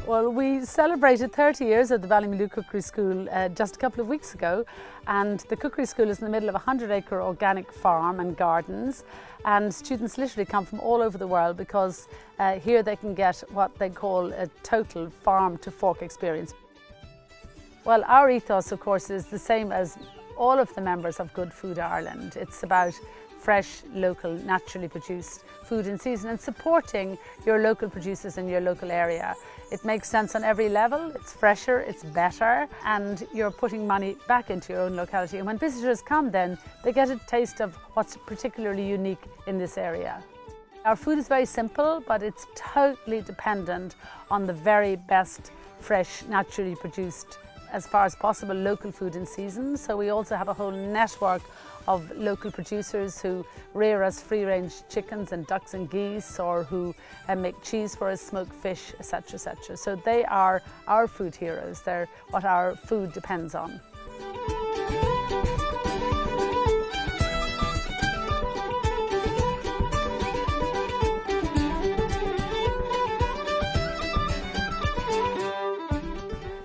Well, we celebrated 30 years of the Ballymaloe Cookery School just a couple of weeks ago, and the Cookery School is in the middle of a 100-acre organic farm and gardens, and students literally come from all over the world because here they can get what they call a total farm to fork experience. Well, our ethos, of course, is the same as all of the members of Good Food Ireland. It's about fresh, local, naturally produced food in season and supporting your local producers in your local area. It makes sense on every level. It's fresher, it's better, and you're putting money back into your own locality. And when visitors come then, they get a taste of what's particularly unique in this area. Our food is very simple, but it's totally dependent on the very best, fresh, naturally produced, as far as possible, local food in season. So we also have a whole network of local producers who rear us free-range chickens and ducks and geese, or who make cheese for us, smoke fish, etc., etc. So they are our food heroes. They're what our food depends on.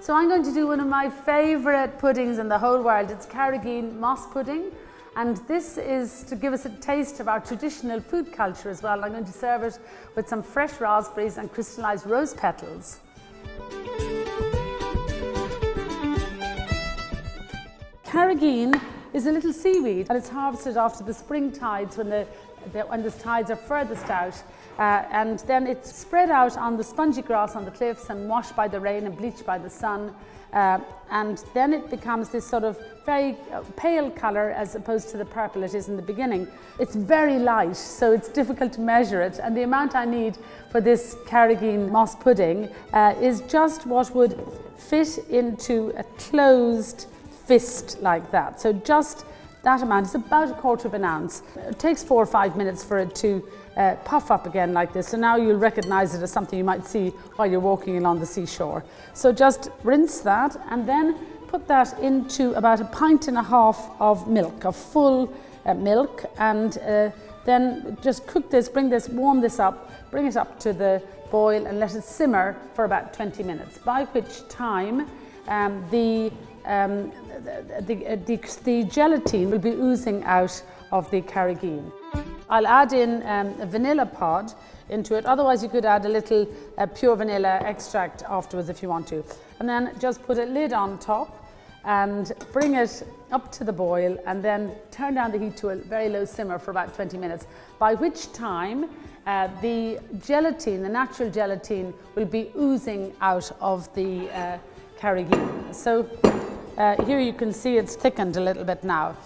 So I'm going to do one of my favourite puddings in the whole world. It's Carrageen moss pudding, and this is to give us a taste of our traditional food culture as well. I'm going to serve it with some fresh raspberries and crystallised rose petals. Carrageen is a little seaweed, and it's harvested after the spring tides when the tides are furthest out, and then it's spread out on the spongy grass on the cliffs and washed by the rain and bleached by the sun, and then it becomes this sort of very pale colour as opposed to the purple it is in the beginning. It's very light, so it's difficult to measure it, and the amount I need for this Carrageen moss pudding is just what would fit into a closed fist like that. So just that amount is about 1/4 of an ounce. It takes 4 or 5 minutes for it to puff up again like this. So now you'll recognise it as something you might see while you're walking along the seashore. So just rinse that and then put that into about 1.5 pints of milk, of full milk, and then just cook this, warm this up, bring it up to the boil and let it simmer for about 20 minutes, by which time the gelatine will be oozing out of the Carrageen. I'll add in a vanilla pod into it, otherwise you could add a little pure vanilla extract afterwards if you want to. And then just put a lid on top and bring it up to the boil, and then turn down the heat to a very low simmer for about 20 minutes, by which time the gelatine, the natural gelatine, will be oozing out of the Carrageen. So here you can see it's thickened a little bit now.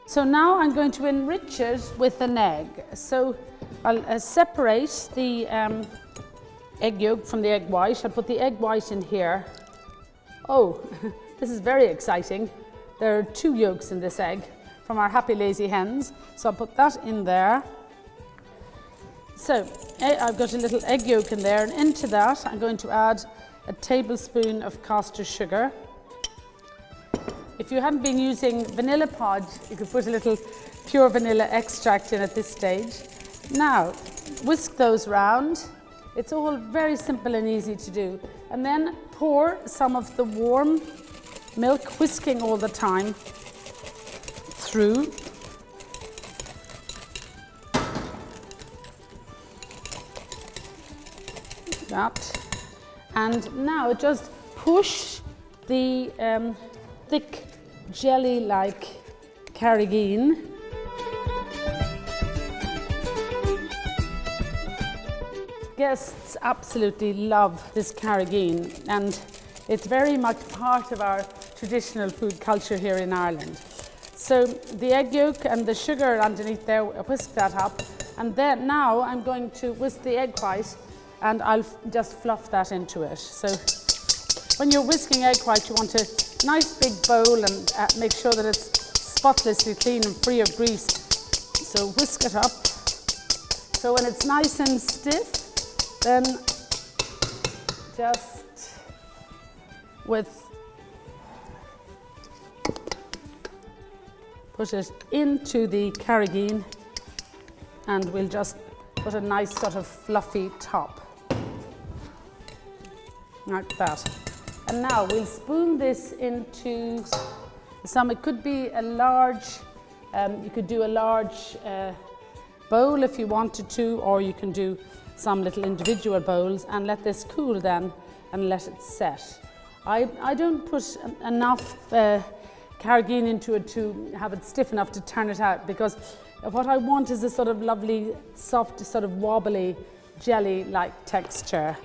So now I'm going to enrich it with an egg. So I'll separate the egg yolk from the egg white. I'll put the egg white in here. Oh, this is very exciting. There are 2 yolks in this egg from our happy lazy hens. So I'll put that in there. So I've got a little egg yolk in there, and into that I'm going to add a tablespoon of caster sugar. If you hadn't been using vanilla pod, you could put a little pure vanilla extract in at this stage. Now, whisk those round. It's all very simple and easy to do. And then pour some of the warm milk, whisking all the time, through. That. And now just push the thick jelly-like Carrageen guests absolutely love this Carrageen, and it's very much part of our traditional food culture here in Ireland. So the egg yolk and the sugar underneath there, whisk that up, and then now I'm going to whisk the egg white, and I'll just fluff that into it. So when you're whisking egg white, you want a nice big bowl and make sure that it's spotlessly clean and free of grease. So whisk it up. So when it's nice and stiff, then just put it into the Carrageen, and we'll just put a nice sort of fluffy top. like that. And now we'll spoon this into some, it could be a large, you could do a large bowl if you wanted to, or you can do some little individual bowls and let this cool then and let it set. I don't put enough Carrageen into it to have it stiff enough to turn it out, because what I want is a sort of lovely, soft, sort of wobbly, jelly-like texture.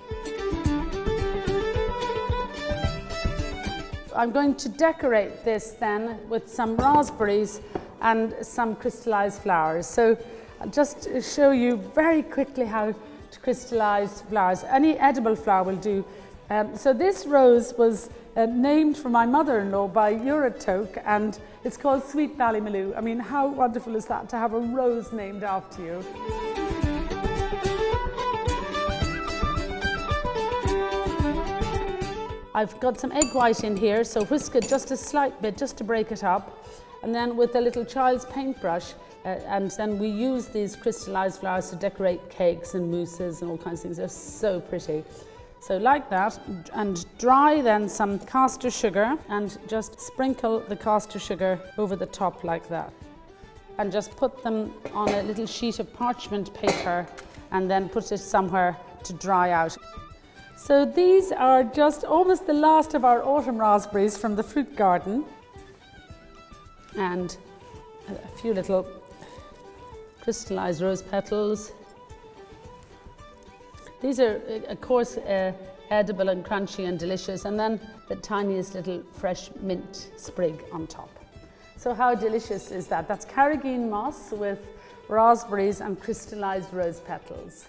I'm going to decorate this then with some raspberries and some crystallized flowers. So I'll just show you very quickly how to crystallize flowers. Any edible flower will do. So this rose was named for my mother-in-law by Euratoke, and it's called Sweet Ballymaloe. I mean, how wonderful is that, to have a rose named after you? I've got some egg white in here, so whisk it just a slight bit, just to break it up. And then with a little child's paintbrush, and then we use these crystallized flowers to decorate cakes and mousses and all kinds of things. They're so pretty. So like that, and dry then some caster sugar, and just sprinkle the caster sugar over the top like that. And just put them on a little sheet of parchment paper and then put it somewhere to dry out. So these are just almost the last of our autumn raspberries from the fruit garden. And a few little crystallized rose petals. These are, of course, edible and crunchy and delicious, and then the tiniest little fresh mint sprig on top. So how delicious is that? That's Carrageen moss with raspberries and crystallized rose petals.